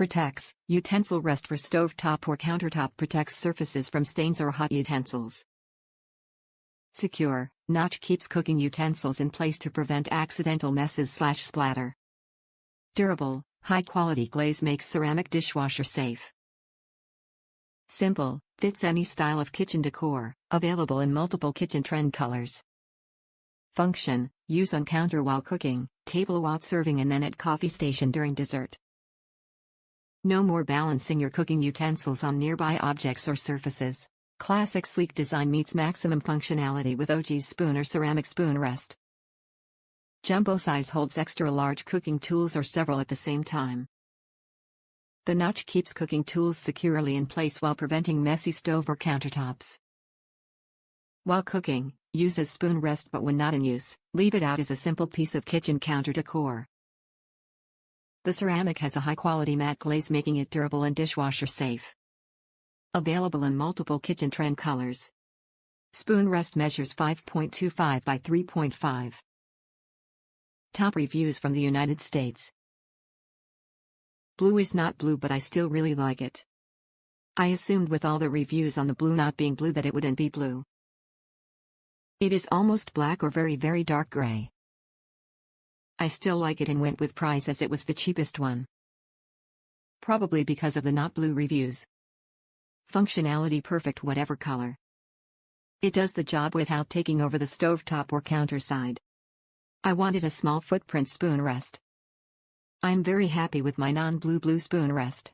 Protects. Utensil rest for stovetop or countertop, protects surfaces from stains or hot utensils. Secure. Notch keeps cooking utensils in place to prevent accidental messes/splatter. Durable. High-quality glaze makes ceramic dishwasher safe. Simple. Fits any style of kitchen decor, available in multiple kitchen trend colors. Function. Use on counter while cooking, table while serving, and then at coffee station during dessert. No more balancing your cooking utensils on nearby objects or surfaces. Classic sleek design meets maximum functionality with OGGI's spoon or ceramic spoon rest. Jumbo size holds extra large cooking tools or several at the same time. The notch keeps cooking tools securely in place while preventing messy stove or countertops. While cooking, use as spoon rest, but when not in use, leave it out as a simple piece of kitchen counter decor. The ceramic has a high-quality matte glaze, making it durable and dishwasher safe. Available in multiple kitchen trend colors. Spoon rest measures 5.25 by 3.5. Top reviews from the United States. Blue is not blue, but I still really like it. I assumed with all the reviews on the blue not being blue that it wouldn't be blue. It is almost black or very very dark gray. I still like it and went with price as it was the cheapest one. Probably because of the not blue reviews. Functionality perfect whatever color. It does the job without taking over the stovetop or counter side. I wanted a small footprint spoon rest. I'm very happy with my non-blue spoon rest.